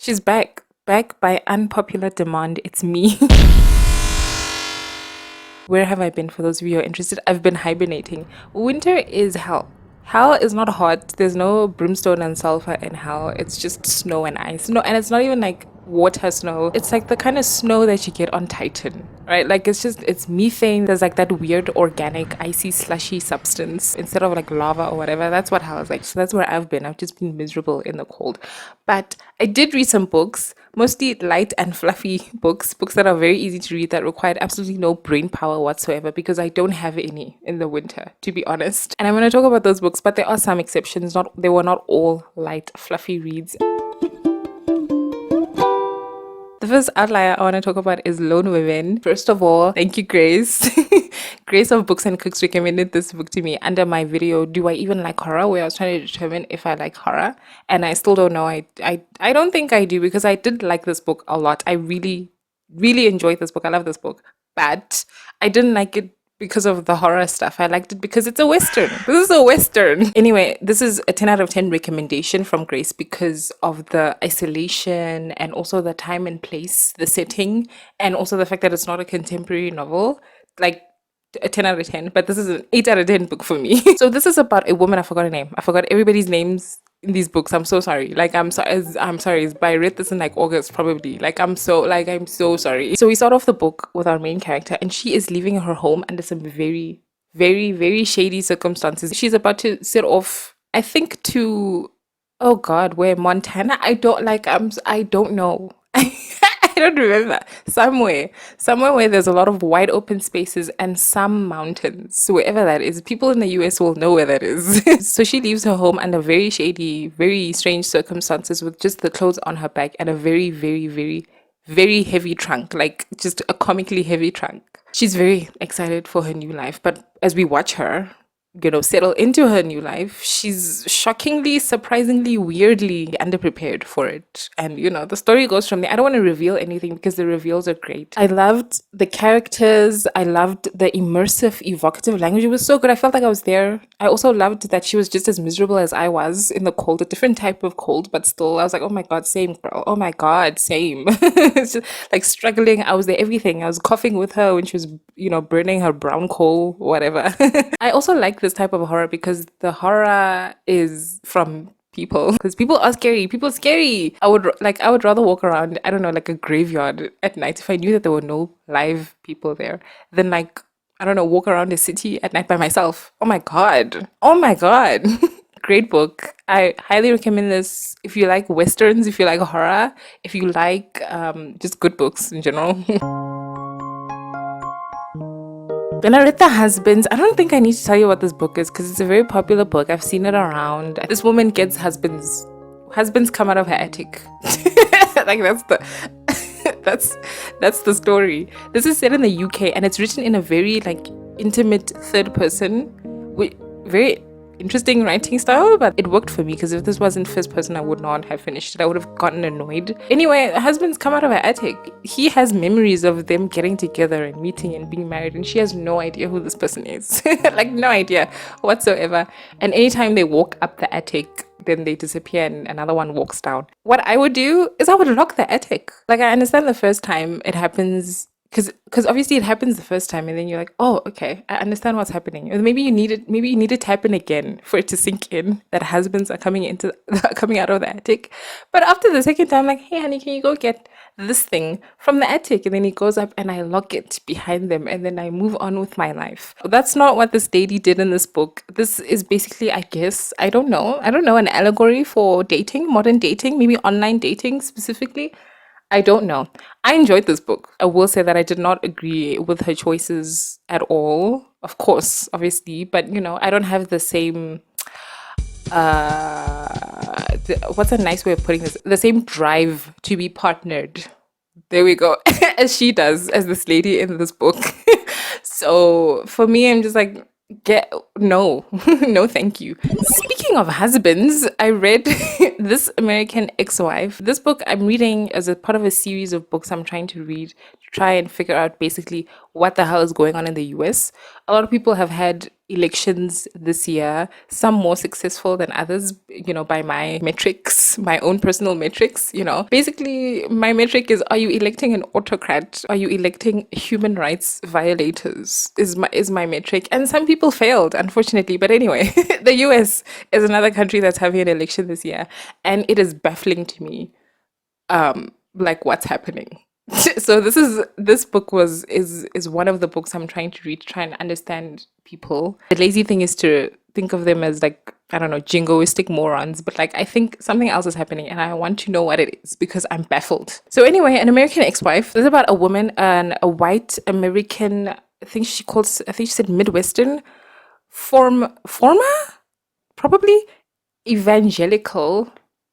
She's back. Back by unpopular demand. It's me. Where have I been for those of you who are interested? I've been hibernating. Winter is hell. Hell is not hot. There's no brimstone and sulfur in hell. It's just snow and ice. No, and it's not even like water snow. It's like the kind of snow that you get on Titan, right? Like it's methane. There's like that weird organic, icy, slushy substance instead of like lava or whatever. That's what hell is like. So that's where I've been. I've just been miserable in the cold. But I did read some books, mostly light and fluffy books that are very easy to read, that required absolutely no brain power whatsoever, because I don't have any in the winter, to be honest. And I'm going to talk about those books, but there are some exceptions. They were not all light, fluffy reads. The first outlier I want to talk about is Lone Women. First of all, thank you, Grace. Grace of Books and Cooks recommended this book to me under my video, Do I Even Like Horror?, where I was trying to determine if I like horror. And I still don't know. I don't think I do, because I did like this book a lot. I really, really enjoyed this book. I love this book. But I didn't like it because of the horror stuff. I liked it because it's a Western. This is a Western. Anyway, this is a 10 out of 10 recommendation from Grace because of the isolation and also the time and place, the setting, and also the fact that it's not a contemporary novel. Like, a 10 out of 10, but this is an 8 out of 10 book for me. So this is about a woman. I forgot her name. I forgot everybody's names in these books. I'm so sorry. Like, I'm sorry. I read this in like August probably. I'm so sorry. So we start off the book with our main character, and she is leaving her home under some very, very, very shady circumstances. She's about to set off, I think, to, oh God, where? Montana? I don't know. I don't remember. Somewhere where there's a lot of wide open spaces and some mountains. So wherever that is, people in the US will know where that is. So she leaves her home under very shady, very strange circumstances with just the clothes on her back and a very, very, very, very heavy trunk, like just a comically heavy trunk. She's very excited for her new life, but as we watch her, settle into her new life, she's shockingly, surprisingly, weirdly underprepared for it. And, the story goes from there. I don't want to reveal anything because the reveals are great. I loved the characters. I loved the immersive, evocative language. It was so good. I felt like I was there. I also loved that she was just as miserable as I was in the cold, a different type of cold, but still, I was like, oh my God, same girl. Oh my God, same. It's just like struggling. I was there, everything. I was coughing with her when she was, burning her brown coal, whatever. I also like this type of horror because the horror is from people, because people are scary. People are scary. I would rather walk around, I don't know, like a graveyard at night if I knew that there were no live people there than I don't know, walk around a city at night by myself. Oh my God. Great book. I highly recommend this if you like Westerns, if you like horror, if you like just good books in general. Then I read The Husbands. I don't think I need to tell you what this book is because it's a very popular book. I've seen it around. This woman gets husbands. Husbands come out of her attic. Like that's the story. This is set in the UK and it's written in a very intimate third person with very interesting writing style, but it worked for me because if this wasn't first person, I would not have finished it. I would have gotten annoyed. Anyway, husbands come out of her attic. He has memories of them getting together and meeting and being married, and she has no idea who this person is. No idea whatsoever. And anytime they walk up the attic, then they disappear and another one walks down. What I would do is I would lock the attic. I understand the first time it happens, because obviously it happens the first time and then you're like, oh, okay, I understand what's happening. And maybe you need it to happen again for it to sink in that husbands are coming out of the attic. But after the second time, hey honey, can you go get this thing from the attic? And then he goes up and I lock it behind them and then I move on with my life. That's not what this lady did in this book. This is basically, I guess, I don't know, an allegory for dating, modern dating, maybe online dating specifically. I don't know. I enjoyed this book. I will say that I did not agree with her choices at all. Of course, obviously, but I don't have the same what's a nice way of putting this? The same drive to be partnered. There we go. As she does, as this lady in this book. So for me, I'm just like, no, thank you. Speaking of husbands, I read This American Ex-Wife. This book I'm reading as a part of a series of books I'm trying to read to try and figure out basically what the hell is going on in the US. A lot of people have had elections this year, some more successful than others, by my metrics, my own personal metrics. Basically, my metric is, are you electing an autocrat? Are you electing human rights violators? Is my metric. And some people failed, unfortunately. But anyway, the US is another country that's having an election this year, and it is baffling to me, like what's happening. So this book is one of the books I'm trying to read to try and understand people. The lazy thing is to think of them as, like, I don't know, jingoistic morons, but like I think something else is happening and I want to know what it is because I'm baffled. So anyway, An American Ex-Wife. This is about a woman and a white American, I think she said Midwestern former, probably evangelical,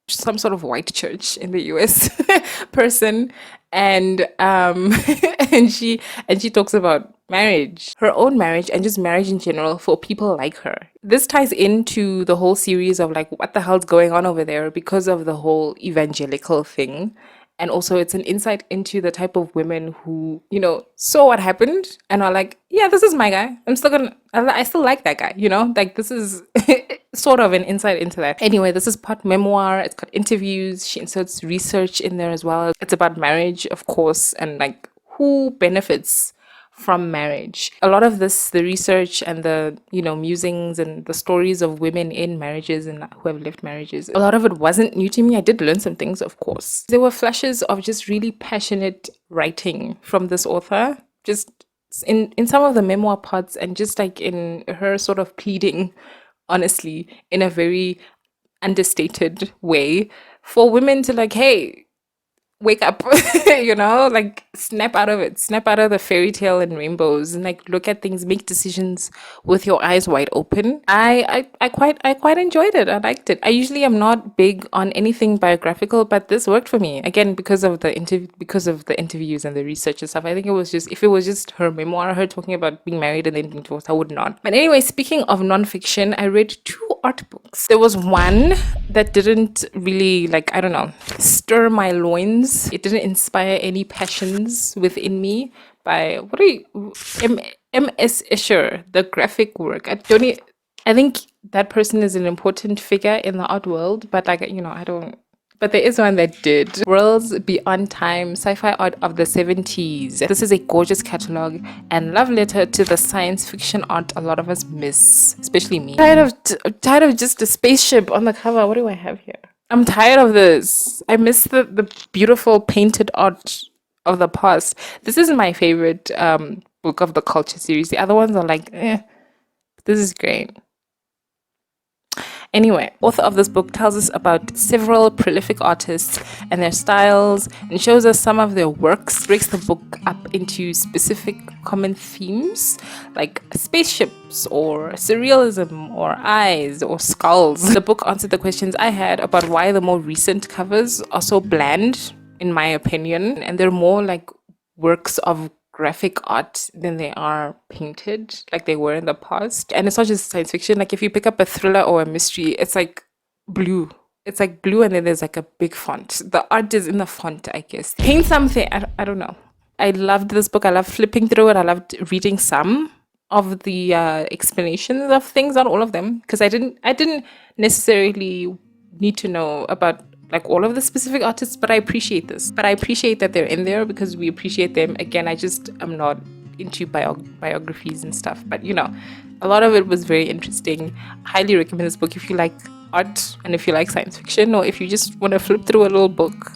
some sort of white church in the US person, and and she talks about marriage, her own marriage, and just marriage in general for people like her. This ties into the whole series of like what the hell's going on over there because of the whole evangelical thing. And also it's an insight into the type of women who, saw what happened and are like, yeah, this is my guy. I still like that guy, like this is sort of an insight into that. Anyway, this is part memoir. It's got interviews. She inserts research in there as well. It's about marriage, of course, and like who benefits from marriage. A lot of this, the research and the, musings and the stories of women in marriages and who have left marriages, a lot of it wasn't new to me. I did learn some things, of course. There were flashes of just really passionate writing from this author, just in some of the memoir parts, and just like in her sort of pleading, honestly, in a very understated way for women to like, hey, wake up, like snap out of it, snap out of the fairy tale and rainbows, and like look at things, make decisions with your eyes wide open. I quite enjoyed it. I liked it. I usually am not big on anything biographical, but this worked for me again because of the interviews and the research and stuff. I think if it was just her memoir, her talking about being married and then being divorced, I would not. But anyway, speaking of nonfiction, I read 2 art books. There was one that didn't really, like, I don't know, stir my loins. It didn't inspire any passions within me. By M.S. Escher, the graphic work. I think that person is an important figure in the art world, but like, I don't. But there is one that did. Worlds Beyond Time, sci-fi art of the 70s. This is a gorgeous catalog and love letter to the science fiction art a lot of us miss, especially me. Tired of just a spaceship on the cover. What do I have here? I'm tired of this. I miss the beautiful painted art of the past. This is my favorite book of the culture series. The other ones are like, this is great. Anyway, author of this book tells us about several prolific artists and their styles and shows us some of their works, breaks the book up into specific common themes like spaceships or surrealism or eyes or skulls. The book answered the questions I had about why the more recent covers are so bland, in my opinion, and they're more like works of graphic art than they are painted like they were in the past. And it's not just science fiction. Like if you pick up a thriller or a mystery, it's like blue. It's like blue and then there's like a big font. The art is in the font, I guess. Paint something. I don't know. I loved this book. I loved flipping through it. I loved reading some of the explanations of things, not all of them, because I didn't necessarily need to know about like all of the specific artists, but I appreciate this. But I appreciate that they're in there because we appreciate them. Again, I'm not into biographies and stuff, but a lot of it was very interesting. I highly recommend this book if you like art and if you like science fiction, or if you just want to flip through a little book.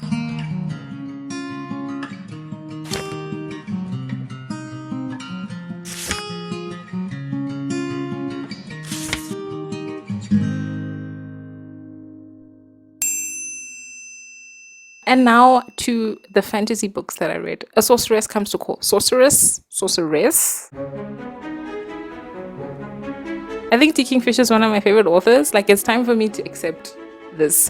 And now to the fantasy books that I read. A Sorceress Comes to Call. Sorceress. I think Kingfisher is one of my favorite authors. Like, it's time for me to accept this.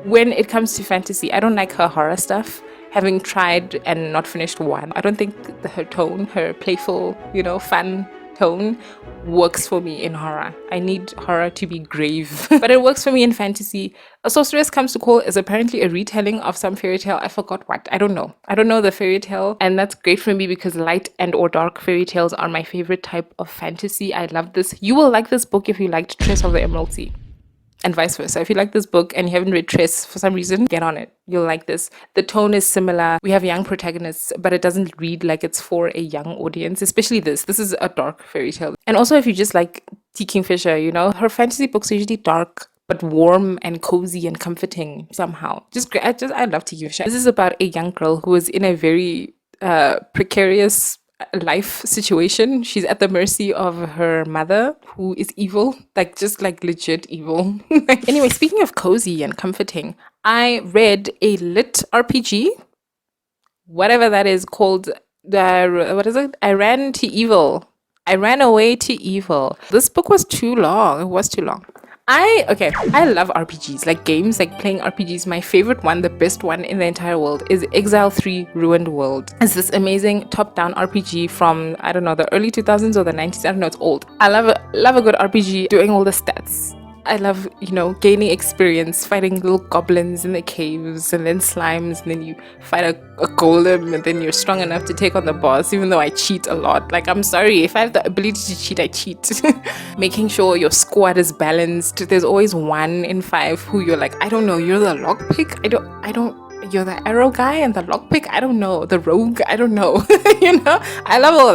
When it comes to fantasy, I don't like her horror stuff. Having tried and not finished one, I don't think her tone, her playful, fun tone works for me in horror. I need horror to be grave, but it works for me in fantasy. A Sorceress Comes to Call is apparently a retelling of some fairy tale. I forgot what. I don't know. I don't know the fairy tale, and that's great for me because light and or dark fairy tales are my favorite type of fantasy. I love this. You will like this book if you liked Tress of the Emerald Sea. And vice versa. If you like this book and you haven't read Tress for some reason, get on it. You'll like this. The tone is similar. We have young protagonists, but it doesn't read like it's for a young audience, especially this. This is a dark fairy tale. And also, if you just like T. Kingfisher, you know, her fantasy books are usually dark, but warm and cozy and comforting somehow. Just great. I love T. Kingfisher. This is about a young girl who is in a very precarious life situation. She's at the mercy of her mother, who is evil, like just like legit evil. Anyway, speaking of cozy and comforting, I read a lit RPG, whatever that is called. What is it? I ran to evil. I ran away to evil. This book was too long. It was too long. I love RPGs, like games, like playing RPGs. My favorite one, the best one in the entire world, is Exile 3 Ruined World. It's this amazing top-down RPG from, I don't know, the early 2000s or the 90s. I don't know, it's old. I love a good RPG, doing all the stats. I love, you know, gaining experience, fighting little goblins in the caves, and then slimes, and then you fight a golem, and then you're strong enough to take on the boss, even though I cheat a lot. Like, I'm sorry, if I have the ability to cheat, I cheat. Making sure your squad is balanced. There's always 1 in 5 who you're like, I don't know, you're the lockpick? You're the arrow guy and the lockpick? I don't know. The rogue? I don't know. You know? I love all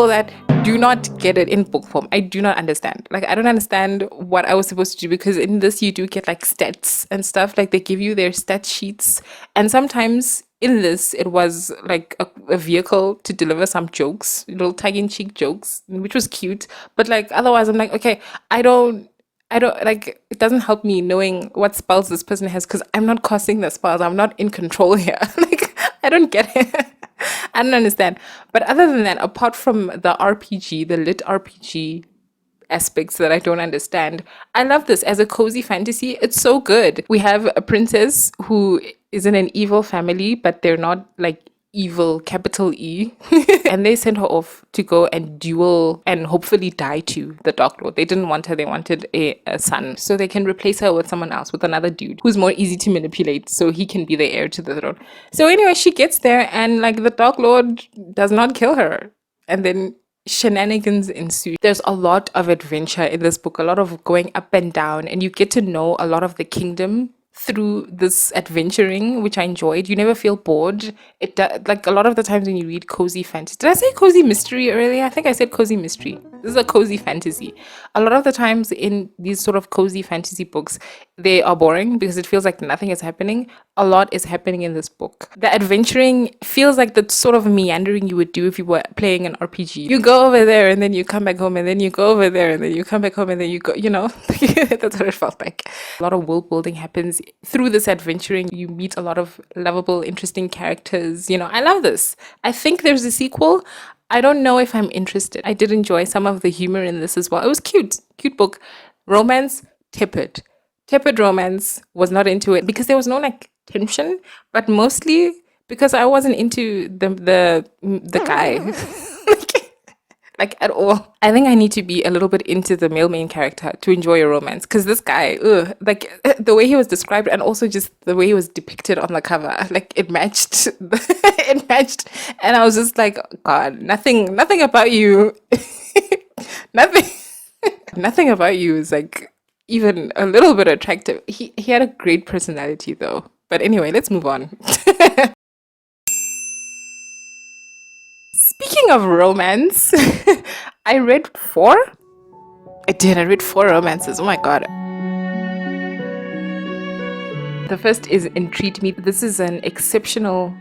that. Do not get it in book form. I do not understand. Like, I don't understand what I was supposed to do, because in this you do get like stats and stuff. Like, they give you their stat sheets, and sometimes in this it was like a vehicle to deliver some jokes, little tongue-in-cheek jokes, which was cute. But like, otherwise I'm like, okay, I don't like, it doesn't help me knowing what spells this person has, because I'm not casting the spells. I'm not in control here. Like, I don't get it. I don't understand. But other than that, apart from the RPG, the lit RPG aspects that I don't understand, I love this as a cozy fantasy. It's so good. We have a princess who is in an evil family, but they're not like evil, capital E. And they sent her off to go and duel and hopefully die to the Dark Lord. They didn't want her, they wanted a son. So they can replace her with someone else, with another dude who's more easy to manipulate, so he can be the heir to the throne. So anyway, she gets there, and like, the Dark Lord does not kill her. And then shenanigans ensue. There's a lot of adventure in this book, a lot of going up and down, and you get to know a lot of the kingdom through this adventuring, which I enjoyed. You never feel bored. Like, a lot of the times when you read cozy fantasy, did I say cozy mystery earlier? I think I said cozy mystery. This is a cozy fantasy. A lot of the times in these sort of cozy fantasy books, they are boring because it feels like nothing is happening. A lot is happening in this book. The adventuring feels like the sort of meandering you would do if you were playing an RPG. You go over there and then you come back home, and then you go over there and then you come back home, and then you go, you know, that's what it felt like. A lot of world building happens through this adventuring. You meet a lot of lovable, interesting characters. You know, I love this. I think there's a sequel. I don't know if I'm interested. I did enjoy some of the humor in this as well. It was cute book. Romance, tepid romance. Was not into it because there was no like tension, but mostly because I wasn't into the guy. Like, at all. I think I need to be a little bit into the male main character to enjoy a romance, because this guy, like, the way he was described, and also just the way he was depicted on the cover, like, it matched. It matched, and I was just like, God, nothing about you, nothing about you is like even a little bit attractive. He had a great personality though. But anyway, let's move on. Speaking of romance, I read 4. I read 4 romances. Oh my god. The first is Entreat Me. This is an exceptional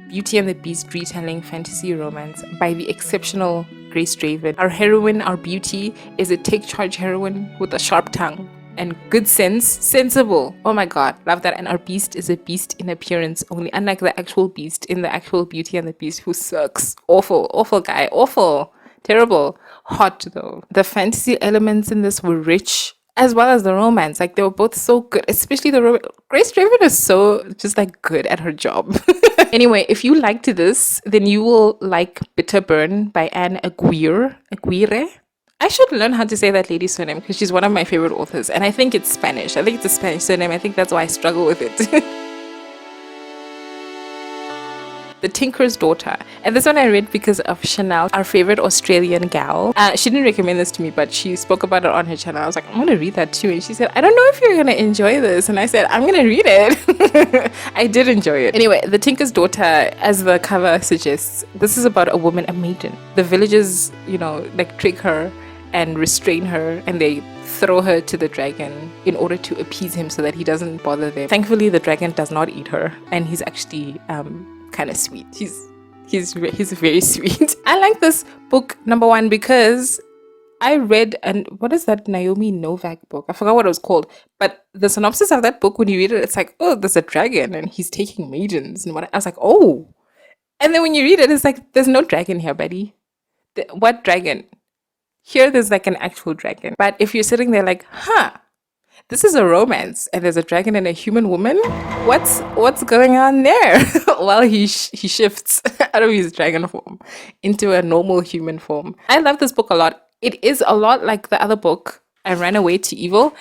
Beauty and the Beast retelling fantasy romance by the exceptional Grace Draven. Our heroine, our beauty, is a take-charge heroine with a sharp tongue and good sense. Sensible. Oh my god, love that. And our beast is a beast in appearance only, unlike the actual beast in the actual Beauty and the Beast, who sucks. Awful guy. Awful. Terrible. Hot though. The fantasy elements in this were rich, as well as the romance. Like, they were both so good, especially the Grace Draven is so just like good at her job. Anyway, if you liked this, then you will like Bitter Burn by Anne Aguirre. I should learn how to say that lady's surname because she's one of my favorite authors, and I think it's Spanish. I think it's a Spanish surname. I think that's why I struggle with it. The Tinker's Daughter. And this one I read because of Chanel, our favorite Australian gal. She didn't recommend this to me, but she spoke about it on her channel. I was like, I'm gonna read that too. And she said, I don't know if you're gonna enjoy this. And I said, I'm gonna read it. I did enjoy it. Anyway, The Tinker's Daughter, as the cover suggests, this is about a woman, a maiden. The villagers, like trick her and restrain her, and they throw her to the dragon in order to appease him so that he doesn't bother them. Thankfully, the dragon does not eat her, and he's actually kind of sweet. He's very sweet. I like this book, number one, because I read, and what is that Naomi Novak book? I forgot what it was called, but the synopsis of that book, when you read it, it's like, oh, there's a dragon and he's taking maidens, and I was like, oh. And then when you read it, it's like, there's no dragon here, buddy. What dragon? Here there's like an actual dragon. But if you're sitting there like, this is a romance and there's a dragon and a human woman, what's going on there? Well, he shifts out of his dragon form into a normal human form. I love this book a lot. It is a lot like the other book, I Ran Away to Evil,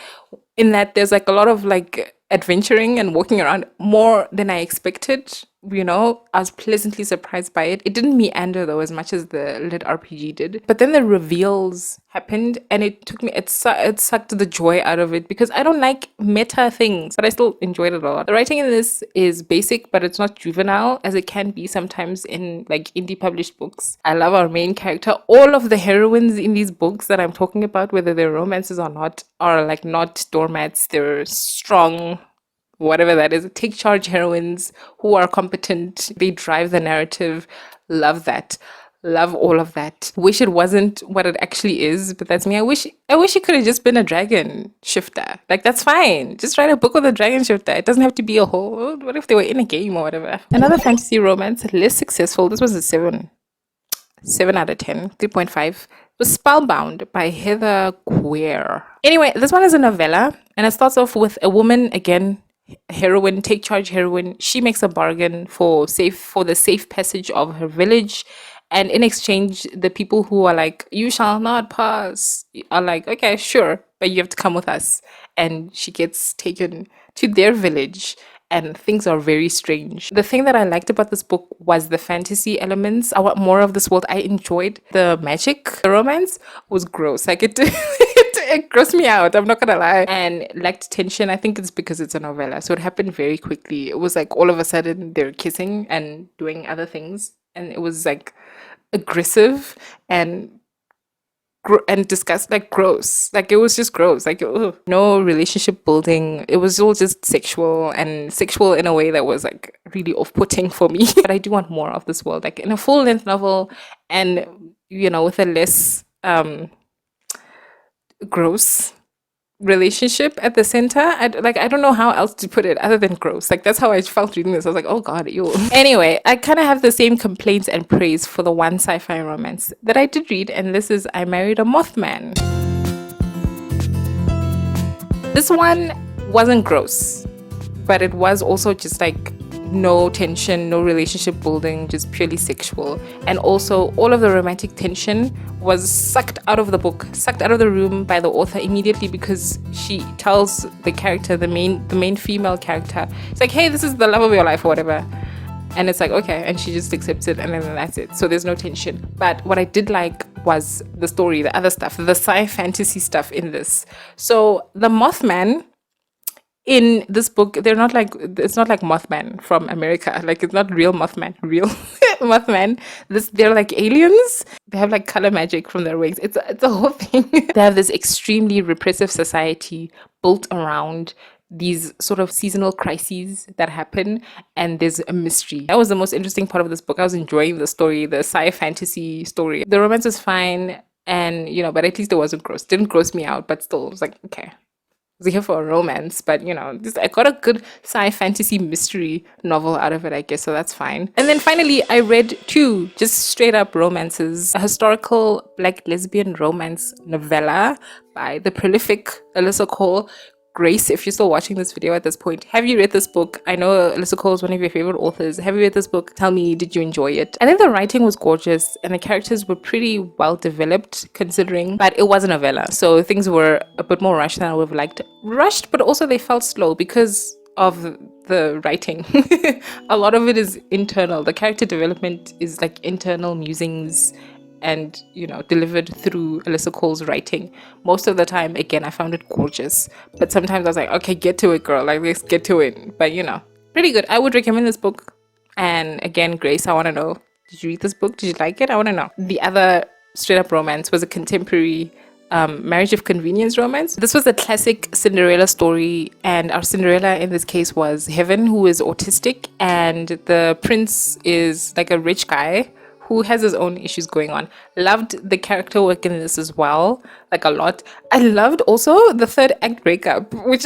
in that there's like a lot of like adventuring and walking around more than I expected. I was pleasantly surprised by it. It didn't meander though as much as the lit RPG did. But then the reveals happened and it sucked the joy out of it because I don't like meta things, but I still enjoyed it a lot. The writing in this is basic, but it's not juvenile as it can be sometimes in like indie published books. I love our main character. All of the heroines in these books that I'm talking about, whether they're romances or not, are like not doormats. They're strong, whatever that is, take charge heroines who are competent. They drive the narrative. Love that. Love all of that. Wish it wasn't what it actually is, but that's me. I wish it could have just been a dragon shifter. Like, that's fine. Just write a book with a dragon shifter. It doesn't have to be a whole, what if they were in a game or whatever. Another fantasy romance, less successful. This was a 7 out of 10, 3.5. Was Spellbound by Heather Guerre. Anyway, this one is a novella, and it starts off with a woman, again, heroine, take charge heroine. She makes a bargain for the safe passage of her village, and in exchange the people who are like, you shall not pass, are like, okay, sure, but you have to come with us. And she gets taken to their village and things are very strange. The thing that I liked about this book was the fantasy elements. I want more of this world. I enjoyed the magic. The romance was gross. Like it grossed me out, I'm not gonna lie, and lacked tension. I think it's because it's a novella, so it happened very quickly. It was like all of a sudden they're kissing and doing other things, and it was like aggressive and disgust, like gross. Like it was just gross. Like ugh. No relationship building. It was all just sexual in a way that was like really off-putting for me. But I do want more of this world, like in a full-length novel, and with a less gross relationship at the center. I don't know how else to put it other than gross. Like that's how I felt reading this. I was like, oh god, ew. Anyway, I kind of have the same complaints and praise for the one sci-fi romance that I did read, and this is I Married a Mothman. This one wasn't gross, but it was also just like no tension, no relationship building, just purely sexual. And also all of the romantic tension was sucked out of the book, sucked out of the room by the author immediately, because she tells the character, the main female character, it's like, hey, this is the love of your life or whatever. And it's like, okay, and she just accepts it, and then that's it. So there's no tension. But what I did like was the story, the other stuff, the sci-fantasy stuff in this. So the Mothman in this book, it's not like Mothman from America. Like, it's not real Mothman, real Mothman. They're like aliens. They have like color magic from their wings. It's a whole thing. They have this extremely repressive society built around these sort of seasonal crises that happen, and there's a mystery. That was the most interesting part of this book. I was enjoying the story, the sci-fantasy story. The romance is fine, and but at least it wasn't gross. Didn't gross me out, but still, it was like, okay, I was here for a romance, but I got a good sci-fantasy mystery novel out of it, I guess, so that's fine. And then finally, I read 2 just straight up romances. A historical black lesbian romance novella by the prolific Alyssa Cole, Grace, if you're still watching this video at this point, have you read this book? I know Alyssa Cole is one of your favorite authors. Have you read this book? Tell me, did you enjoy it? I think the writing was gorgeous and the characters were pretty well developed considering, but it was a novella, so things were a bit more rushed than I would have liked. Rushed, but also they felt slow because of the writing. A lot of it is internal. The character development is like internal musings and, you know, delivered through Alyssa Cole's writing. Most of the time, again, I found it gorgeous, but sometimes I was like, okay, get to it, girl, like, let's get to it. But, you know, pretty good. I would recommend this book. And again, Grace, I want to know, did you read this book? Did you like it? I want to know. The other straight up romance was a contemporary marriage of convenience romance. This was a classic Cinderella story, and our Cinderella in this case was Heaven, who is autistic, and the prince is like a rich guy who has his own issues going on. Loved the character work in this as well, like a lot. I loved also the third act breakup, which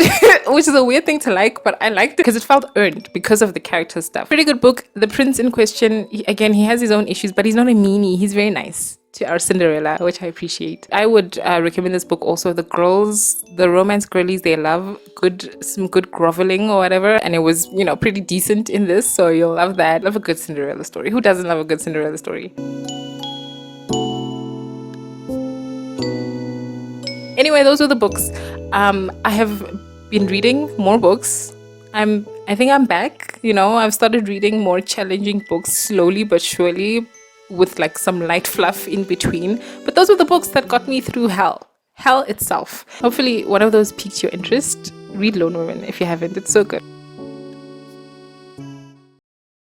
which is a weird thing to like, but I liked it because it felt earned because of the character stuff. Pretty good book. The prince in question, again, he has his own issues, but he's not a meanie. He's very nice to our Cinderella, which I appreciate. I would recommend this book also. The girls, the romance girlies, they love some good groveling or whatever, and it was, you know, pretty decent in this, so you'll love that. Love a good Cinderella story. Who doesn't love a good Cinderella story? Anyway, those were the books. I have been reading more books. I think I'm back. You know, I've started reading more challenging books slowly but surely, with like some light fluff in between. But those were the books that got me through hell itself. Hopefully one of those piqued your interest. Read Lone Women if you haven't. It's so good.